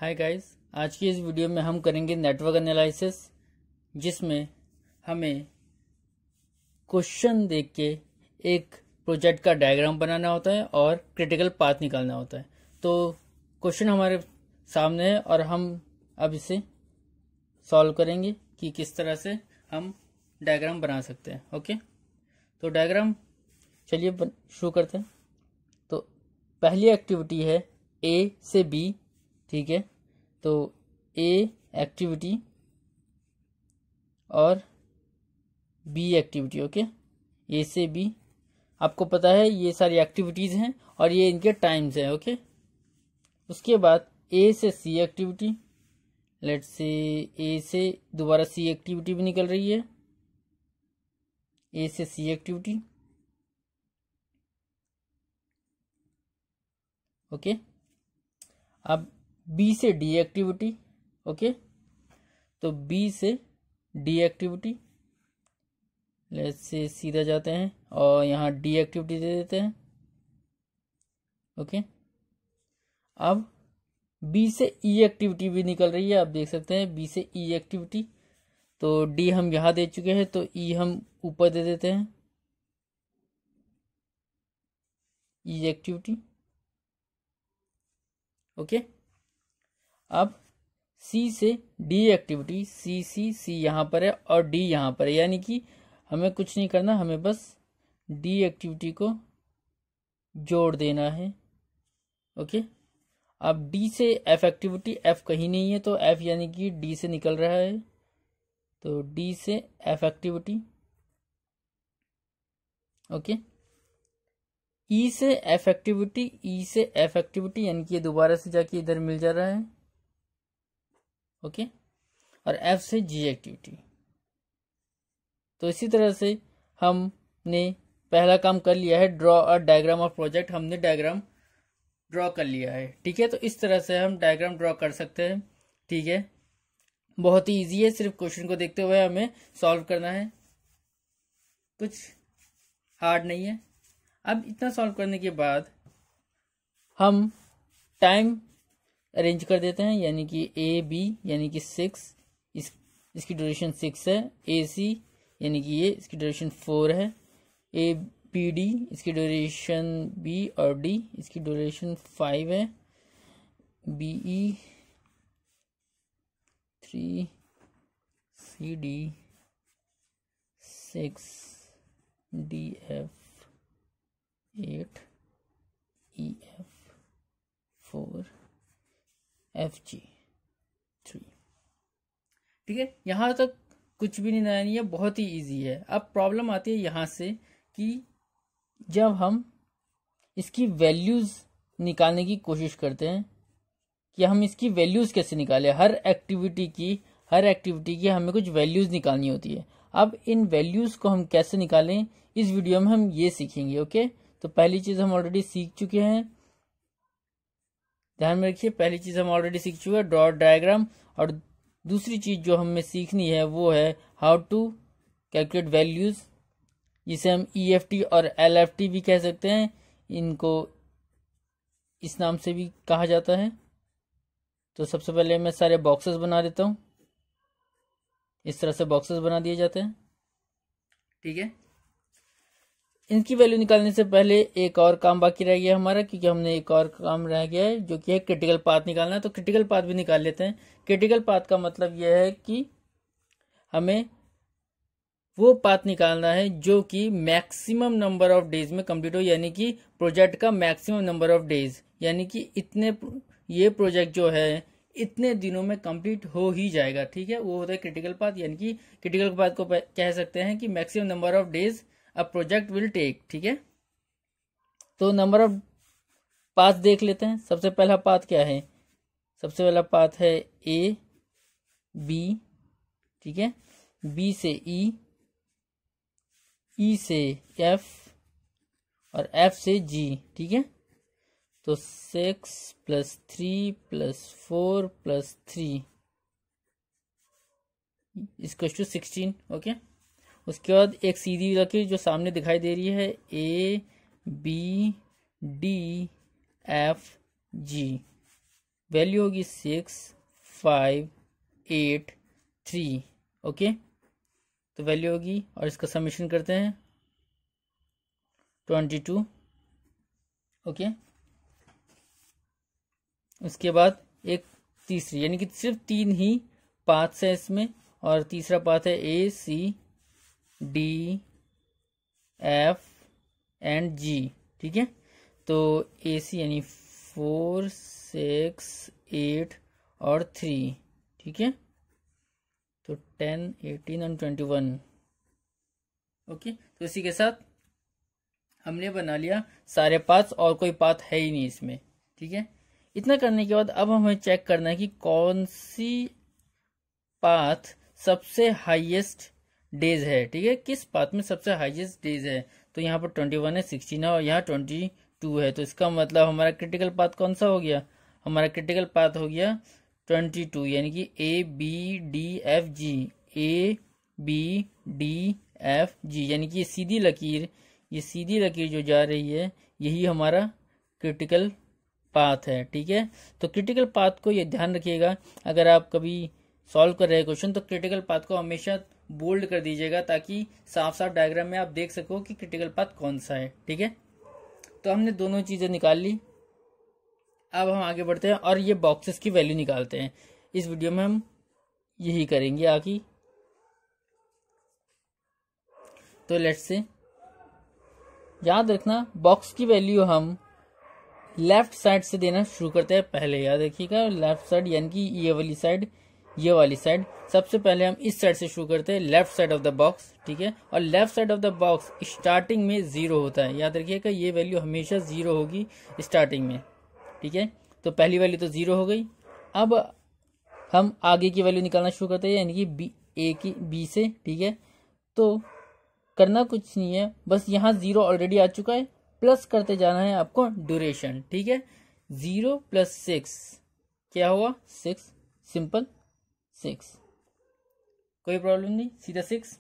Hi guys, आज की इस वीडियो में हम करेंगे नेटवर्क एनालिसिस, जिसमें हमें क्वेश्चन देख के एक प्रोजेक्ट का डायग्राम बनाना होता है और क्रिटिकल पाथ निकालना होता है। तो क्वेश्चन हमारे सामने है और हम अब इसे सॉल्व करेंगे कि किस तरह से हम डायग्राम बना सकते हैं। ओके, तो डायग्राम चलिए शुरू करते हैं। तो पहली एक्टिविटी है ए से बी, ठीक है। तो ए एक्टिविटी और बी एक्टिविटी। ओके, ए से बी, आपको पता है ये सारी एक्टिविटीज़ हैं और ये इनके टाइम्स हैं। ओके, उसके बाद ए से सी एक्टिविटी, लेट्स से ए से दोबारा सी एक्टिविटी भी निकल रही है, ए से सी एक्टिविटी। ओके, अब बी से डी एक्टिविटी। ओके, तो बी से डी एक्टिविटी, लेट्स से सीधा जाते हैं और यहाँ डी एक्टिविटी दे देते हैं। ओके, अब बी से ई एक्टिविटी भी निकल रही है, आप देख सकते हैं बी से ई एक्टिविटी। तो डी हम यहाँ दे चुके हैं तो ई हम ऊपर दे देते हैं, ई एक्टिविटी। ओके, अब सी से डी एक्टिविटी, सी यहाँ पर है और डी यहाँ पर है, यानी कि हमें कुछ नहीं करना, हमें बस डी एक्टिविटी को जोड़ देना है। ओके, अब डी से एफ एक्टिविटी, एफ कहीं नहीं है तो एफ यानी कि डी से निकल रहा है, तो डी से एफ एक्टिविटी। ओके, ई से एफ एक्टिविटी, ई से एफ एक्टिविटी, यानी कि ये दोबारा से जाके इधर मिल जा रहा है। ओके, और एफ से जी एक्टिविटी। तो इसी तरह से हमने पहला काम कर लिया है, draw a diagram of project. हमने डायग्राम ड्रॉ कर लिया है, ठीक है। तो इस तरह से हम डायग्राम ड्रॉ कर सकते हैं, ठीक है। बहुत ही इजी है, सिर्फ क्वेश्चन को देखते हुए हमें सॉल्व करना है, कुछ हार्ड नहीं है। अब इतना सॉल्व करने के बाद हम टाइम अरेंज कर देते हैं, यानी कि ए बी यानी कि 6, इसकी ड्यूरेशन 6 है। ए सी यानी कि ये, इसकी ड्यूरेशन 4 है। ए बी डी, इसकी ड्यूरेशन बी और डी, इसकी ड्यूरेशन 5 है। B E 3, C D 6, D F 8, E F 4, F G 3, ठीक है। यहाँ तक कुछ भी नहीं है, बहुत ही इजी है। अब प्रॉब्लम आती है यहाँ से कि जब हम इसकी वैल्यूज़ निकालने की कोशिश करते हैं कि हम इसकी वैल्यूज़ कैसे निकालें। हर एक्टिविटी की हमें कुछ वैल्यूज़ निकालनी होती है। अब इन वैल्यूज़ को हम कैसे निकालें, इस वीडियो में हम ये सीखेंगे। ओके, तो पहली चीज़ हम ऑलरेडी सीख चुके हैं, ध्यान में रखिए। पहली चीज़ हम ऑलरेडी सीख चुके हैं, ड्रॉ डायग्राम। और दूसरी चीज़ जो हमें सीखनी है वो है हाउ टू कैलकुलेट वैल्यूज़, जिसे हम EFT और LFT भी कह सकते हैं, इनको इस नाम से भी कहा जाता है। तो सबसे पहले मैं सारे बॉक्सेस बना देता हूँ, इस तरह से बॉक्सेस बना दिए जाते हैं, ठीक है। इनकी वैल्यू निकालने से पहले एक और काम बाकी रह गया हमारा, क्योंकि हमने एक और काम रह गया है जो कि है क्रिटिकल पाथ निकालना। तो क्रिटिकल पाथ भी निकाल लेते हैं। क्रिटिकल पाथ का मतलब यह है कि हमें वो पाथ निकालना है जो कि मैक्सिमम नंबर ऑफ डेज में कंप्लीट हो, यानी कि प्रोजेक्ट का मैक्सिमम नंबर ऑफ डेज, यानी कि इतने, ये प्रोजेक्ट जो है इतने दिनों में कंप्लीट हो ही जाएगा, ठीक है। वो होता है क्रिटिकल पाथ, यानी कि क्रिटिकल पाथ को कह सकते हैं कि maximum number of days a project will take, ठीक है। तो नंबर ऑफ पाथ देख लेते हैं। सबसे पहला पाथ क्या है, सबसे पहला पाथ है ए बी, ठीक है। बी से ई, ई से एफ और एफ से जी, ठीक है। तो 6 + 3 + 4 + 3 = 16। ओके, उसके बाद एक सीधी लकीर जो सामने दिखाई दे रही है, A B D F G, value होगी 6, 5, 8, 3। ओके, तो वैल्यू होगी, और इसका समेशन करते हैं 22। ओके, उसके बाद एक तीसरी, यानी कि सिर्फ 3 ही पाथ्स है इसमें, और तीसरा पाथ है ACDFG। ठीक है, तो AC यानी 4, 6, 8 और 3। ठीक है, तो 10, 18 और 21। ओके, तो इसी के साथ हमने बना लिया सारे पाथ्स, और कोई पाथ है ही नहीं इसमें। ठीक है, इतना करने के बाद अब हमें चेक करना है कि कौन सी पाथ सबसे हाईएस्ट डेज है। ठीक है, किस पाथ में सबसे हाईएस्ट डेज है। तो यहाँ पर 21 है, 16 है, और यहाँ 22 है। तो इसका मतलब हमारा क्रिटिकल पाथ कौन सा हो गया, हमारा क्रिटिकल पाथ हो गया 22, यानी कि ABDFG, ABDFG, यानी कि ये सीधी लकीर, ये सीधी लकीर जो जा रही है, यही हमारा क्रिटिकल पाथ है। ठीक है, तो क्रिटिकल पाथ को ये ध्यान रखिएगा, अगर आप कभी सॉल्व कर रहे हैं क्वेश्चन, तो क्रिटिकल पाथ को हमेशा बोल्ड कर दीजिएगा, ताकि साफ साफ डायग्राम में आप देख सको कि क्रिटिकल पाथ कौन सा है। ठीक है, तो हमने दोनों चीजें निकाल ली। अब हम आगे बढ़ते हैं और ये बॉक्सेस की वैल्यू निकालते हैं। इस वीडियो में हम यही करेंगे आगे। तो लेट्स से याद रखना, बॉक्स की वैल्यू हम लेफ्ट साइड से देना शुरू करते हैं। पहले याद रखिएगा, लेफ्ट साइड यानी कि ये वाली साइड, ये वाली साइड। सबसे पहले हम इस साइड से शुरू करते हैं, left side of the box. ठीक है, और left side of the box starting में 0 होता है। याद रखिएगा, ये वैल्यू हमेशा 0 होगी स्टार्टिंग में। ठीक है, तो पहली वैल्यू तो 0 हो गई। अब हम आगे की वैल्यू निकालना शुरू करते हैं, यानी कि बी से। ठीक है, तो करना कुछ नहीं है, बस यहाँ 0 ऑलरेडी आ चुका है, प्लस करते जाना है आपको ड्यूरेशन। ठीक है, 0 + 6 क्या हुआ, 6, सिंपल 6, कोई प्रॉब्लम नहीं, सीधा 6।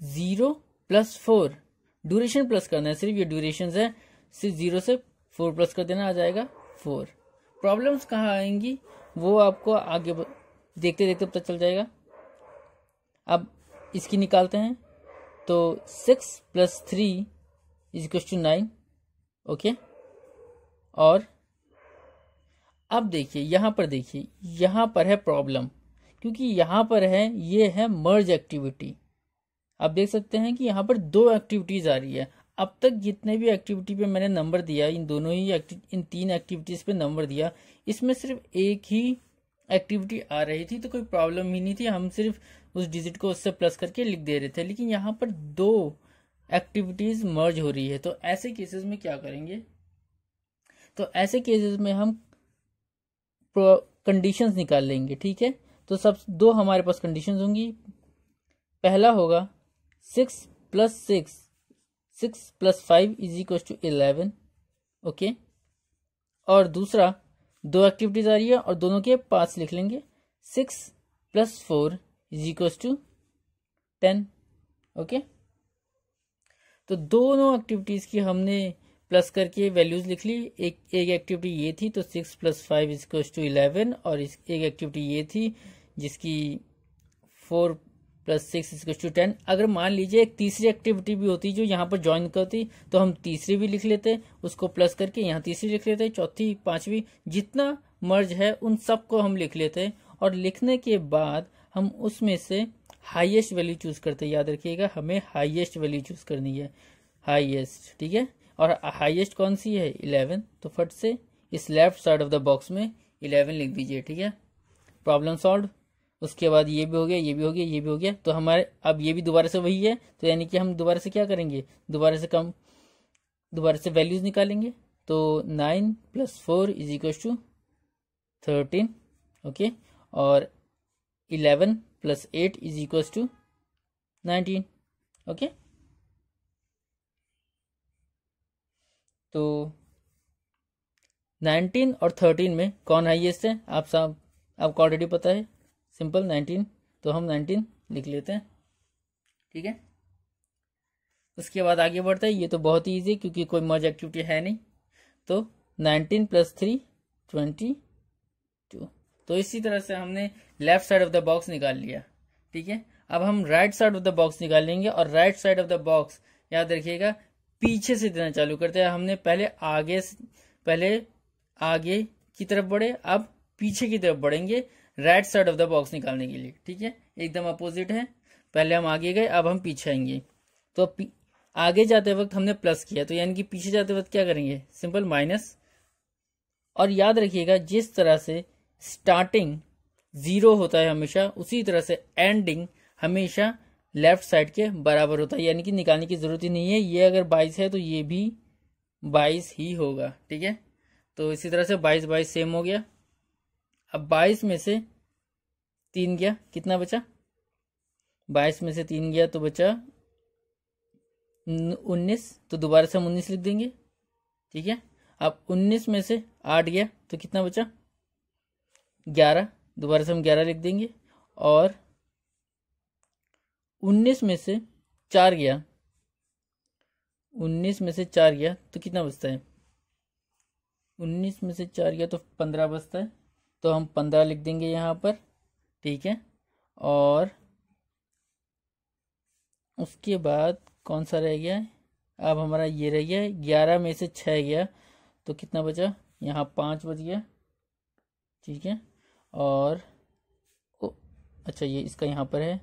0 + 4 ड्यूरेशन प्लस करना है, सिर्फ ये ड्यूरेशन है, सिर्फ 0 से 4 प्लस कर देना, आ जाएगा 4। प्रॉब्लम्स कहाँ आएंगी वो आपको आगे देखते देखते पता चल जाएगा। अब इसकी निकालते हैं, तो 6 + 3 = 9। ओके, और अब देखिए यहाँ पर, देखिए यहाँ पर है प्रॉब्लम, क्योंकि यहाँ पर है, ये है मर्ज एक्टिविटी। आप देख सकते हैं कि यहाँ पर 2 एक्टिविटीज आ रही है। अब तक जितने भी एक्टिविटी पे मैंने नंबर दिया, इन 3 एक्टिविटीज पे नंबर दिया, इसमें सिर्फ एक ही एक्टिविटी आ रही थी, तो कोई प्रॉब्लम ही नहीं थी, हम सिर्फ उस डिजिट को उससे प्लस करके लिख दे रहे थे। लेकिन यहाँ पर 2 एक्टिविटीज मर्ज हो रही है, तो ऐसे केसेस में क्या करेंगे, तो ऐसे केसेस में हम कंडीशंस निकाल लेंगे। ठीक है, तो सब 2 हमारे पास कंडीशंस होंगी। पहला होगा 6 + 6, 6 + 5 = 11। ओके, और दूसरा 2 एक्टिविटीज आ रही है और दोनों के पास लिख लेंगे, 6 + 4 = 10। ओके, तो दोनों एक्टिविटीज की हमने प्लस करके वैल्यूज लिख ली। एक एक्टिविटी ये थी, तो 6 + 5 = 11, और एक एक्टिविटी ये थी जिसकी 4 + 6 = 10। अगर मान लीजिए एक तीसरी एक्टिविटी भी होती जो यहाँ पर ज्वाइन करती, तो हम तीसरी भी लिख लेते, उसको प्लस करके यहाँ तीसरी लिख लेते, चौथी, पांचवी, जितना मर्ज है उन सबको हम लिख लेते, और लिखने के बाद हम उसमें से हाईएस्ट वैल्यू चूज करते। याद रखिएगा, हमें हाईएस्ट वैल्यू चूज करनी है, हाईएस्ट। ठीक है, और हाईएस्ट कौन सी है, 11, तो फट से इस left side of the box में 11 लिख दीजिए। ठीक है, प्रॉब्लम सॉल्व। उसके बाद ये भी हो गया, ये भी हो गया, ये भी हो गया, तो हमारे अब ये भी दोबारा से वही है, तो यानी कि हम दोबारा से क्या करेंगे, दोबारा से वैल्यूज निकालेंगे। तो 9 + 4 = 13। ओके, और 11 + 8 = 19। ओके, तो 19 और 13 में कौन हाईएस्ट है, आपको ऑलरेडी पता है, सिंपल 19, तो हम 19 लिख लेते हैं। ठीक है, उसके बाद आगे बढ़ते हैं। ये तो बहुत ही ईजी, क्योंकि कोई मर्ज एक्टिविटी है नहीं, तो 19 + 3 22। तो इसी तरह से हमने left side of the box निकाल लिया। ठीक है, अब हम right side of the box निकालेंगे और right side of the box याद रखिएगा पीछे से देना चालू करते हैं। हमने पहले आगे की तरफ बढ़े, अब पीछे की तरफ बढ़ेंगे right side of the box निकालने के लिए। ठीक है, एकदम अपोजिट है, पहले हम आगे गए अब हम पीछे आएंगे। तो आगे जाते वक्त हमने प्लस किया, तो यानी कि पीछे जाते वक्त क्या करेंगे, सिंपल माइनस। और याद रखिएगा जिस तरह से स्टार्टिंग 0 होता है हमेशा, उसी तरह से एंडिंग हमेशा लेफ्ट साइड के बराबर होता है, यानी कि निकालने की जरूरत ही नहीं है। ये अगर 22 है तो ये भी 22 ही होगा। ठीक है, तो इसी तरह से 22 सेम हो गया। अब 22 में से 3 गया, कितना बचा, 22 में से 3 गया तो बचा 19, तो दोबारा से हम 19 लिख देंगे। ठीक है, अब 19 में से 8 गया तो कितना बचा 11, दोबारा से हम 11 लिख देंगे। और 19 में से 4 गया, 19 में से 4 गया तो कितना बचता है, 19 में से 4 गया तो 15 बचता है, तो हम 15 लिख देंगे यहाँ पर। ठीक है, और उसके बाद कौन सा रह गया है, अब हमारा ये रह गया है, 11 में से 6 गया तो कितना बचा, यहाँ 5 बच गया। ठीक है, और अच्छा ये इसका यहाँ पर है।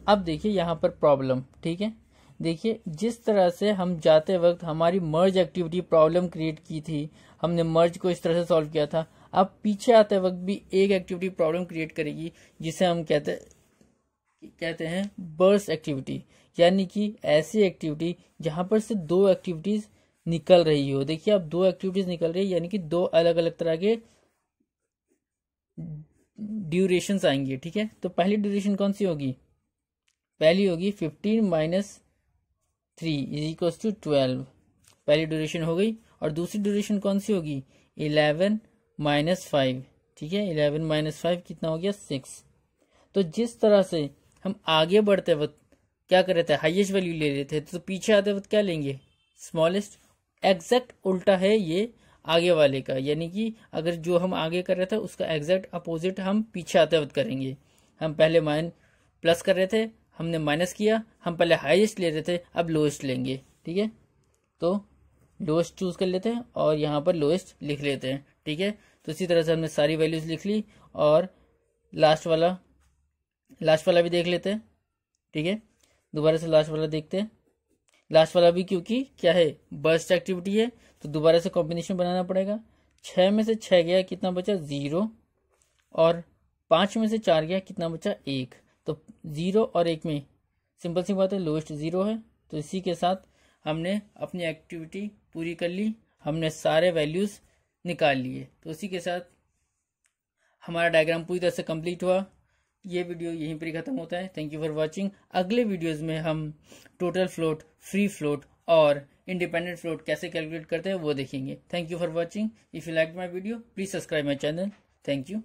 अब देखिए यहाँ पर प्रॉब्लम। ठीक है, देखिए जिस तरह से हम जाते वक्त हमारी मर्ज एक्टिविटी प्रॉब्लम क्रिएट की थी, हमने मर्ज को इस तरह से सॉल्व किया था, अब पीछे आते वक्त भी एक एक्टिविटी प्रॉब्लम क्रिएट करेगी जिसे हम कहते हैं बर्स्ट एक्टिविटी, यानी कि ऐसी एक्टिविटी जहां पर से 2 एक्टिविटीज निकल रही हो। देखिए अब 2 एक्टिविटीज निकल रही है, यानी कि 2 अलग अलग तरह के ड्यूरेशंस आएंगे। ठीक है, तो पहली ड्यूरेशन कौन सी होगी, पहली होगी 15 माइनस 3 इज इक्वल्स टू 12, पहली ड्यूरेशन हो गई। और दूसरी ड्यूरेशन कौन सी होगी, 11 माइनस 5। ठीक है, 11 माइनस 5 कितना हो गया 6। तो जिस तरह से हम आगे बढ़ते वक्त क्या कर रहे थे, हाईएस्ट वैल्यू ले रहे थे, तो पीछे आते वक्त क्या लेंगे, स्मॉलेस्ट। एग्जैक्ट उल्टा है ये आगे वाले का, यानी कि अगर जो हम आगे कर रहे थे उसका एग्जैक्ट अपोजिट हम पीछे आते वक्त करेंगे। हम पहले प्लस कर रहे थे, हमने माइनस किया, हम पहले हाईएस्ट ले रहे थे, अब लोएस्ट लेंगे। ठीक है, तो लोएस्ट चूज कर लेते हैं और यहाँ पर लोएस्ट लिख लेते हैं। ठीक है, तो इसी तरह से हमने सारी वैल्यूज लिख ली और लास्ट वाला भी देख लेते हैं। ठीक है, दोबारा से लास्ट वाला देखते हैं। लास्ट वाला भी क्योंकि क्या है, बर्स्ट एक्टिविटी है, तो दोबारा से कॉम्बिनेशन बनाना पड़ेगा। 6 में से 6 गया, कितना बचा 0, और 5 में से 4 गया, कितना बचा 1। तो 0 और 1 में सिंपल सी बात है, लोएस्ट 0 है। तो इसी के साथ हमने अपनी एक्टिविटी पूरी कर ली, हमने सारे वैल्यूज निकाल लिए। तो इसी के साथ हमारा डायग्राम पूरी तरह से कंप्लीट हुआ। ये वीडियो यहीं पर ही खत्म होता है। Thank you for watching. अगले वीडियोस में हम टोटल फ्लोट, फ्री फ्लोट और इंडिपेंडेंट फ्लोट कैसे कैलकुलेट करते हैं वो देखेंगे। Thank you for watching. If you like my video please subscribe my channel. Thank you.